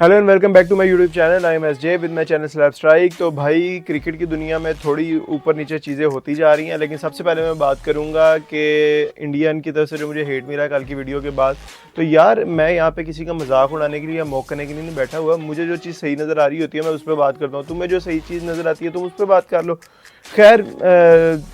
Hello and welcome back to my YouTube channel. I am SJ with my channel slab strike. तो भाई cricket की दुनिया में थोड़ी ऊपर नीचे चीज़ें होती जा रही हैं, लेकिन सबसे पहले मैं बात करूंगा कि इंडियन की तरफ से जो मुझे हेट मिला कल की वीडियो के बाद। तो यार मैं यहाँ पे किसी का मजाक उड़ाने के लिए या मौक करने के लिए नहीं बैठा हुआ। मुझे जो चीज़ सही नज़र आ रही होती है मैं उस पर बात करता हूँ, तुम्हें जो सही चीज़ नज़र आती है तुम उस पर बात कर लो। खैर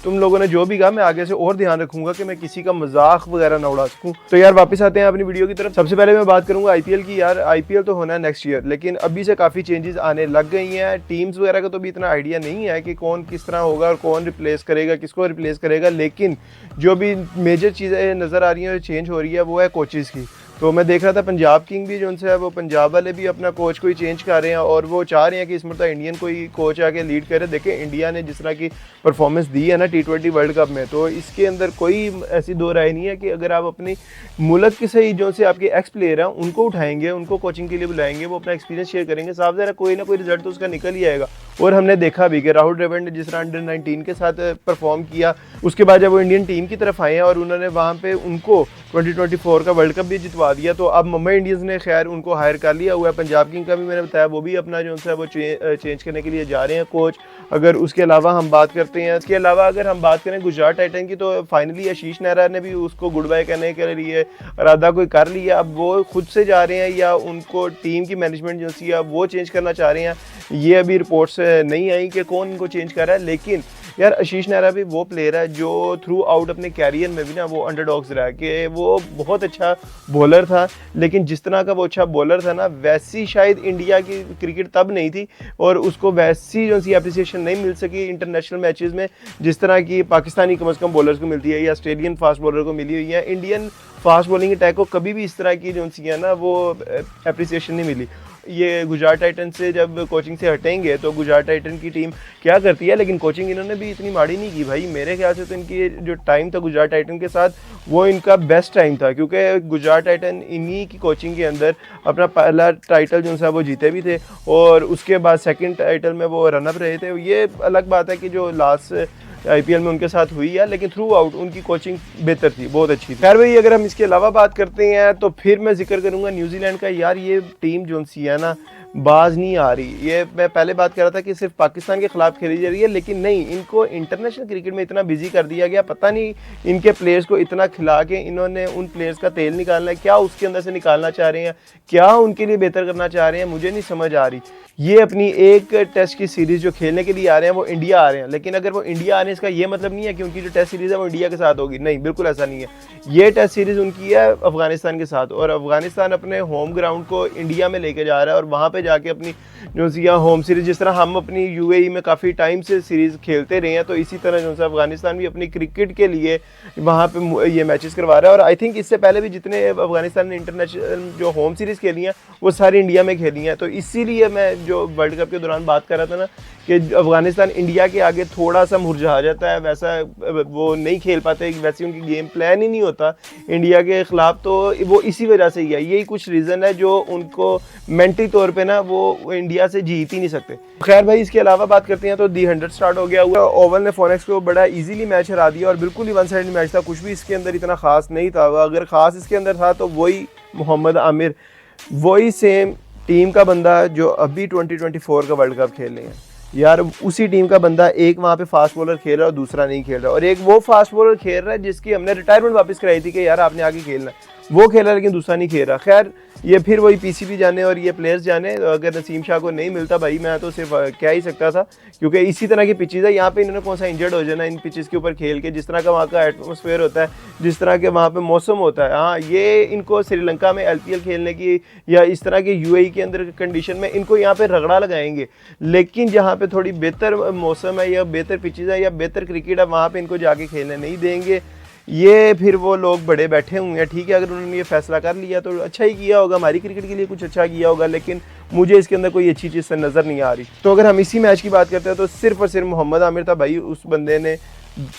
तुम लोगों ने जो भी कहा मैं आगे से और ध्यान रखूंगा कि मैं किसी का मजाक वगैरह ना उड़ा सकूं। तो यार वापस आते हैं अपनी वीडियो की तरफ। सबसे पहले मैं बात करूंगा आईपीएल की। यार आईपीएल तो होना है नेक्स्ट ईयर, लेकिन अभी से काफ़ी चेंजेस आने लग गई हैं। टीम्स वगैरह का तो भी इतना आइडिया नहीं है कि कौन किस तरह होगा और कौन रिप्लेस करेगा, किसको रिप्लेस करेगा। लेकिन जो भी मेजर चीज़ें नज़र आ रही हैं चेंज हो रही है वो है कोचेज़ की। तो मैं देख रहा था पंजाब किंग भी जो उनसे है वो पंजाब वाले भी अपना कोच को ही चेंज कर रहे हैं और वो चाह रहे हैं कि इस मरतबा इंडियन कोई कोच आके लीड करे। देखें इंडिया ने जिस तरह की परफॉर्मेंस दी है ना T20 वर्ल्ड कप में, तो इसके अंदर कोई ऐसी दो राय नहीं है कि अगर आप अपनी मुल्क के से जो से आपके एक्स प्लेयर हैं उनको उठाएंगे, उनको कोचिंग के लिए बुलाएंगे, वो अपना एक्सपीरियंस शेयर करेंगे, साफ ज़रा कोई ना कोई रिजल्ट तो उसका निकल ही आएगा। और हमने देखा भी कि राहुल द्रविड़ ने जिस तरह अंडर 19 के साथ परफॉर्म किया, उसके बाद जब वो इंडियन टीम की तरफ आए हैं और उन्होंने वहाँ पे उनको 2024 का वर्ल्ड कप भी जितवा दिया। तो अब मुंबई इंडियंस ने खैर उनको हायर कर लिया हुआ है। पंजाब किंग का भी मैंने बताया वो भी अपना जो है वो चेंज करने के लिए जा रहे हैं कोच। अगर उसके अलावा हम बात करते हैं, इसके अलावा अगर हम बात करें गुजरात टाइटन की, तो फाइनली आशीष नेहरा ने भी उसको गुड बाय करने के लिए इरादा कोई कर लिया। अब वो खुद से जा रहे हैं या उनको टीम की मैनेजमेंट जो सी है वो चेंज करना चाह रहे हैं, ये अभी रिपोर्ट्स नहीं आई कि कौन इनको चेंज कर रहा है। लेकिन यार आशीष नेहरा भी वो प्लेयर है जो थ्रू आउट अपने कैरियर में भी ना वो अंडरडॉग्स रहा है कि वो बहुत अच्छा बॉलर था, लेकिन जिस तरह का वो अच्छा बॉलर था ना वैसी शायद इंडिया की क्रिकेट तब नहीं थी और उसको वैसी जो सी एप्रिसिएशन नहीं मिल सकी इंटरनेशनल मैचेस में जिस तरह की पाकिस्तानी कम अज़ कम बॉलर्स को मिलती है या ऑस्ट्रेलियन फास्ट बॉलर को मिली हुई है। इंडियन फास्ट बॉलिंग अटैक को कभी भी इस तरह की जो सी है ना वो एप्रिसिएशन नहीं मिली। ये गुजरात टाइटन से जब कोचिंग से हटेंगे तो गुजरात टाइटन की टीम क्या करती है, लेकिन कोचिंग इन्होंने भी इतनी माड़ी नहीं की भाई। मेरे ख्याल से तो इनकी जो टाइम था गुजरात टाइटन के साथ वो इनका बेस्ट टाइम था, क्योंकि गुजरात टाइटन इन्हीं की कोचिंग के अंदर अपना पहला टाइटल जो सा वो जीते भी थे और उसके बाद सेकंड टाइटल में वो रनअप रहे थे। ये अलग बात है कि जो लास्ट आईपीएल में उनके साथ हुई है, लेकिन थ्रू आउट उनकी कोचिंग बेहतर थी, बहुत अच्छी थी। खैर भाई अगर हम इसके अलावा बात करते हैं तो फिर मैं जिक्र करूंगा न्यूजीलैंड का। यार ये टीम जो सी है ना बाज नहीं आ रही। ये मैं पहले बात कर रहा था कि सिर्फ पाकिस्तान के खिलाफ खेली जा रही है, लेकिन नहीं, इनको इंटरनेशनल क्रिकेट में इतना बिजी कर दिया गया। पता नहीं इनके प्लेयर्स को इतना खिला के इन्होंने उन प्लेयर्स का तेल निकालना है, क्या उसके अंदर से निकालना चाह रहे हैं, क्या उनके लिए बेहतर करना चाह रहे हैं, मुझे नहीं समझ आ रही। ये अपनी एक टेस्ट की सीरीज़ जो खेलने के लिए आ रहे हैं वो इंडिया आ रहे हैं, लेकिन अगर वो इंडिया आ रहे हैं इसका ये मतलब नहीं है कि उनकी जो टेस्ट सीरीज़ है वो इंडिया के साथ होगी। नहीं, बिल्कुल ऐसा नहीं है। ये टेस्ट सीरीज़ उनकी है अफगानिस्तान के साथ और अफगानिस्तान अपने होम ग्राउंड को इंडिया में लेके जा रहा है और वहाँ पे जाके अपनी जो सी होम सीरीज़, जिस तरह हम अपनी यूएई में काफ़ी टाइम से सीरीज़ खेलते रहे हैं, तो इसी तरह जो सा अफगानिस्तान भी अपनी क्रिकेट के लिए वहाँ पे ये मैचेस करवा रहा है। और आई थिंक इससे पहले भी जितने अफगानिस्तान ने इंटरनेशनल जो होम सीरीज़ खेली हैं वो सारी इंडिया में खेली हैं। तो इसीलिए मैं जो वर्ल्ड कप के दौरान बात कर रहा था ना कि अफगानिस्तान इंडिया के आगे थोड़ा सा मुरझा जाता है, वैसा वो नहीं खेल पाते, वैसे उनकी गेम प्लान ही नहीं होता इंडिया के ख़िलाफ़। तो वो इसी वजह से ही है, यही कुछ रीज़न है जो उनको मेंटली तौर पे ना वो इंडिया से जीत ही नहीं सकते। खैर भाई इसके अलावा बात करते हैं तो दी 100 स्टार्ट हो गया हुआ। ओवल ने फोनेक्स को बड़ा इजीली मैच हरा दिया और बिल्कुल ही वन साइड मैच था, कुछ भी इसके अंदर इतना ख़ास नहीं था। अगर ख़ास इसके अंदर था तो वही मोहम्मद आमिर, वही सेम टीम का बंदा जो अभी 2024 का वर्ल्ड कप खेल रहे हैं। यार उसी टीम का बंदा एक वहाँ पे फास्ट बॉलर खेल रहा है और दूसरा नहीं खेल रहा, और एक वो फास्ट बॉलर खेल रहा है जिसकी हमने रिटायरमेंट वापस कराई थी कि यार आपने आगे खेलना है, वो खेल रहा है लेकिन दूसरा नहीं खेल रहा। खैर ये फिर वही पीसीबी जाने और ये प्लेयर्स जाने। अगर नसीम शाह को नहीं मिलता भाई मैं तो सिर्फ क्या ही सकता था, क्योंकि इसी तरह की पिचेज़ है। यहाँ पे इन्होंने कौन सा इंजर्ड हो जाना इन पिचेस के ऊपर खेल के, जिस तरह का वहाँ का एटमॉस्फेयर होता है, जिस तरह के वहाँ पे मौसम होता है। हाँ ये इनको श्रीलंका में एलपीएल खेलने की या इस तरह के यूएई के अंदर कंडीशन में इनको यहाँ पे रगड़ा लगाएंगे, लेकिन जहाँ पे थोड़ी बेहतर मौसम है या बेहतर पिचेज़ है या बेहतर क्रिकेट है वहाँ पर इनको जाके खेलने नहीं देंगे। ये फिर वो लोग बड़े बैठे हुए हैं। ठीक है, अगर उन्होंने ये फैसला कर लिया तो अच्छा ही किया होगा, हमारी क्रिकेट के लिए कुछ अच्छा किया होगा, लेकिन मुझे इसके अंदर कोई अच्छी चीज़ नज़र नहीं आ रही। तो अगर हम इसी मैच की बात करते हैं तो सिर्फ और सिर्फ मोहम्मद आमिर था भाई, उस बंदे ने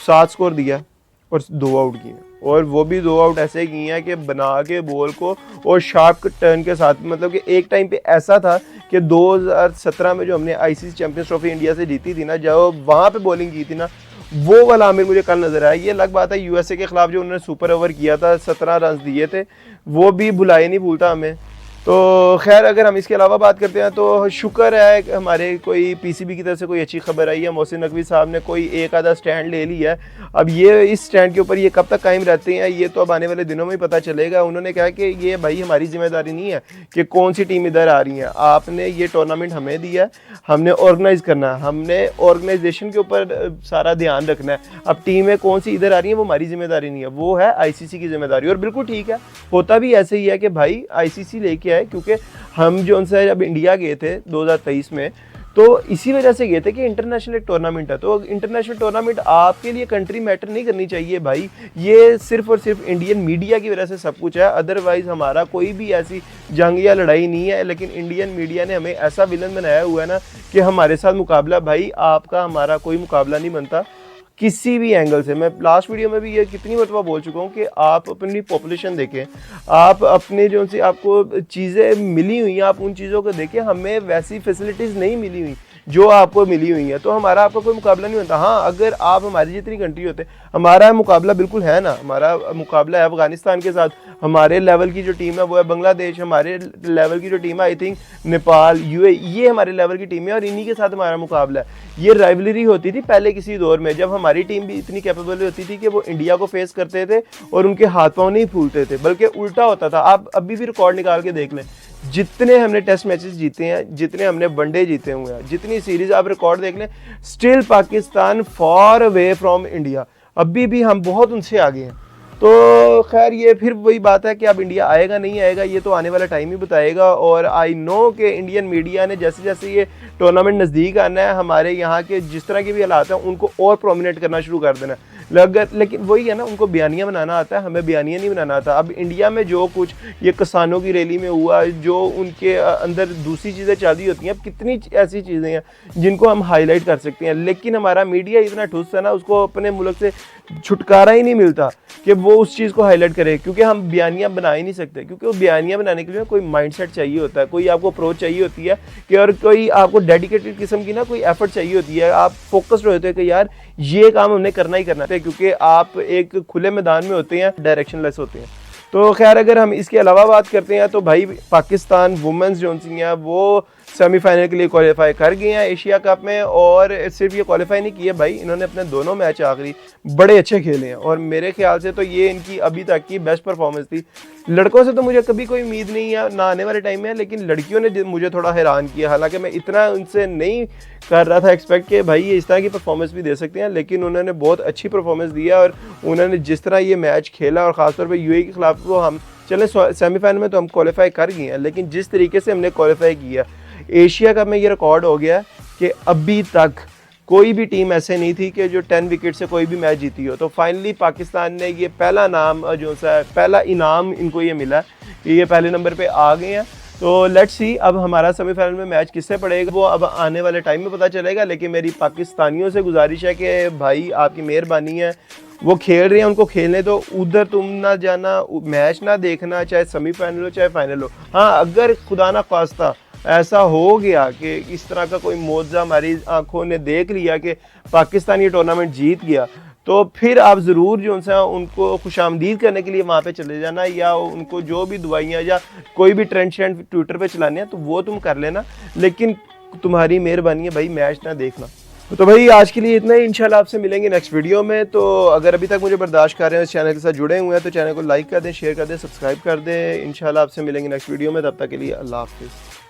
7 स्कोर दिया और 2 आउट किए, और वो भी 2 आउट ऐसे किए हैं कि बना के बॉल को और शार्प टर्न के साथ। मतलब कि एक टाइम पे ऐसा था कि 2017 में जो हमने आईसीसी चैंपियंस ट्रॉफी इंडिया से जीती थी ना, जब वहाँ पे बॉलिंग की थी ना, वो वाला आमिर मुझे कल नजर आया। ये अलग बात है यूएसए के खिलाफ जो उन्होंने सुपर ओवर किया था, 17 रन दिए थे, वो भी भुलाए नहीं भूलता हमें। तो खैर अगर हम इसके अलावा बात करते हैं तो शुक्र है कि हमारे कोई पीसीबी की तरफ से कोई अच्छी खबर आई है। मोहसिन नकवी साहब ने कोई एक आधा स्टैंड ले लिया है। अब ये इस स्टैंड के ऊपर ये कब तक कायम रहते हैं ये तो अब आने वाले दिनों में ही पता चलेगा। उन्होंने कहा कि ये भाई हमारी जिम्मेदारी नहीं है कि कौन सी टीम इधर आ रही है, आपने ये टूर्नामेंट हमें दिया है, हमने ऑर्गेनाइज़ करना है, हमने ऑर्गेनाइजेशन के ऊपर सारा ध्यान रखना है। अब टीमें कौन सी इधर आ रही हैं वो हमारी जिम्मेदारी नहीं है, वो है आईसीसी की जिम्मेदारी। और बिल्कुल ठीक है, होता भी ऐसे ही है कि भाई आईसीसी लेके आए, क्योंकि हम जो उनसे जब इंडिया गए थे 2023 में तो इसी वजह से गए थे कि इंटरनेशनल एक टूर्नामेंट है। तो इंटरनेशनल टूर्नामेंट आपके लिए कंट्री मैटर नहीं करनी चाहिए भाई, ये सिर्फ और सिर्फ इंडियन मीडिया की वजह से सब कुछ है। अदरवाइज़ हमारा कोई भी ऐसी जंग या लड़ाई नहीं है, लेकिन इंडियन मीडिया ने हमें ऐसा विलन बनाया हुआ है ना कि हमारे साथ मुकाबला, भाई आपका हमारा कोई मुकाबला नहीं बनता किसी भी एंगल से। मैं लास्ट वीडियो में भी ये कितनी मरतबा बोल चुका हूँ कि आप अपनी पॉपुलेशन देखें, आप अपने जो से आपको चीज़ें मिली हुई हैं आप उन चीज़ों को देखें। हमें वैसी फैसिलिटीज़ नहीं मिली हुई जो आपको मिली हुई है, तो हमारा आपका कोई मुकाबला नहीं होता। हाँ, अगर आप हमारी जितनी कंट्री होते, हमारा मुकाबला बिल्कुल है ना, हमारा मुकाबला है अफगानिस्तान के साथ, हमारे लेवल की जो टीम है वो है बांग्लादेश, हमारे लेवल की जो टीम है आई थिंक नेपाल, यूए, ये हमारे लेवल की टीम है और इन्हीं के साथ हमारा मुकाबला है। ये राइवलरी होती थी पहले किसी दौर में, जब हमारी टीम भी इतनी कैपेबल होती थी कि वो इंडिया को फेस करते थे और उनके हाथ पाँव नहीं फूलते थे, बल्कि उल्टा होता था। आप अभी भी रिकॉर्ड निकाल के देख लें, जितने हमने टेस्ट मैचेस जीते हैं, जितने हमने वनडे जीते हुए हैं, जितनी सीरीज आप रिकॉर्ड देख लें, still Pakistan for away from India, अभी भी हम बहुत उनसे आगे हैं। तो खैर ये फिर वही बात है कि अब इंडिया आएगा नहीं आएगा ये तो आने वाला टाइम ही बताएगा। और आई नो कि इंडियन मीडिया ने जैसे जैसे ये टूर्नामेंट नज़दीक आना है, हमारे यहाँ के जिस तरह के भी हालात हैं उनको और प्रोमिनेट करना शुरू कर देना। लेकिन वही है ना, उनको बयानियाँ बनाना आता है, हमें बयानियाँ नहीं बनाना आता। अब इंडिया में जो कुछ ये किसानों की रैली में हुआ, जो उनके अंदर दूसरी चीज़ें चल रही होती हैं, अब कितनी ऐसी चीज़ें हैं जिनको हम हाईलाइट कर सकते हैं, लेकिन हमारा मीडिया इतना ठुस है ना, उसको अपने मुल्क से छुटकारा ही नहीं मिलता कि वो उस चीज़ को हाईलाइट करे, क्योंकि हम बयानियाँ बना ही नहीं सकते। क्योंकि वो बयानियाँ बनाने के लिए कोई माइंडसेट चाहिए होता है, कोई आपको अप्रोच चाहिए होती है कि, और कोई आपको डेडिकेटेड किस्म की ना कोई एफर्ट चाहिए होती है। आप फोकस्ड होते हैं कि यार ये काम हमने करना ही करना है, क्योंकि आप एक खुले मैदान में होते हैं, डायरेक्शनलेस होते हैं। तो खैर अगर हम इसके अलावा बात करते हैं तो भाई पाकिस्तान वुमेंस जो हैं वो सेमीफाइनल के लिए क्वालिफाई कर गए हैं एशिया कप में। और सिर्फ ये क्वालिफाई नहीं किए भाई, इन्होंने अपने दोनों मैच आखिरी बड़े अच्छे खेले हैं और मेरे ख्याल से तो ये इनकी अभी तक की बेस्ट परफॉर्मेंस थी। लड़कों से तो मुझे कभी कोई उम्मीद नहीं है ना आने वाले टाइम में, लेकिन लड़कियों ने मुझे थोड़ा हैरान किया। हालांकि मैं इतना उनसे नहीं कर रहा था एक्सपेक्ट कि भाई ये इस तरह की परफॉर्मेंस भी दे सकते हैं, लेकिन उन्होंने बहुत अच्छी परफॉर्मेंस दिया। और उन्होंने जिस तरह ये मैच खेला, और ख़ासतौर पर यूएई के खिलाफ, वो हम चले सेमीफाइनल में तो हम क्वालिफाई कर गए हैं, लेकिन जिस तरीके से हमने क्वालिफाई किया एशिया कप में, ये रिकॉर्ड हो गया कि अभी तक कोई भी टीम ऐसे नहीं थी कि जो 10 विकेट से कोई भी मैच जीती हो। तो फाइनली पाकिस्तान ने ये पहला नाम जो सा पहला इनाम इनको ये मिला कि ये पहले नंबर पे आ गए हैं। तो लेट्स सी अब हमारा सेमीफाइनल में मैच किससे पड़ेगा वो अब आने वाले टाइम में पता चलेगा। लेकिन मेरी पाकिस्तानियों से गुजारिश है कि भाई आपकी मेहरबानी है, वो खेल रहे हैं उनको खेलने दो, उधर तुम ना जाना, मैच ना देखना, चाहे सेमीफाइनल हो चाहे फाइनल हो। हाँ, अगर खुदा ना ख्वास्ता ऐसा हो गया कि इस तरह का कोई मौजज़ा हमारी आंखों ने देख लिया कि पाकिस्तान ये टूर्नामेंट जीत गया, तो फिर आप ज़रूर जो है उनको खुशामदीद करने के लिए वहाँ पे चले जाना, या उनको जो भी दुआइयाँ या कोई भी ट्रेंड ट्विटर पे चलाने हैं तो वो तुम कर लेना, लेकिन तुम्हारी मेहरबानी है भाई मैच ना देखना। तो भाई आज के लिए इतना ही, इंशाल्लाह आपसे मिलेंगे नेक्स्ट वीडियो में। तो अगर अभी तक मुझे बर्दाश्त कर रहे हैं, इस चैनल के साथ जुड़े हुए हैं, तो चैनल को लाइक कर दें, शेयर कर दें, सब्सक्राइब कर दें। इंशाल्लाह आपसे मिलेंगे नेक्स्ट वीडियो में, तब तक के लिए अल्लाह हाफिज़।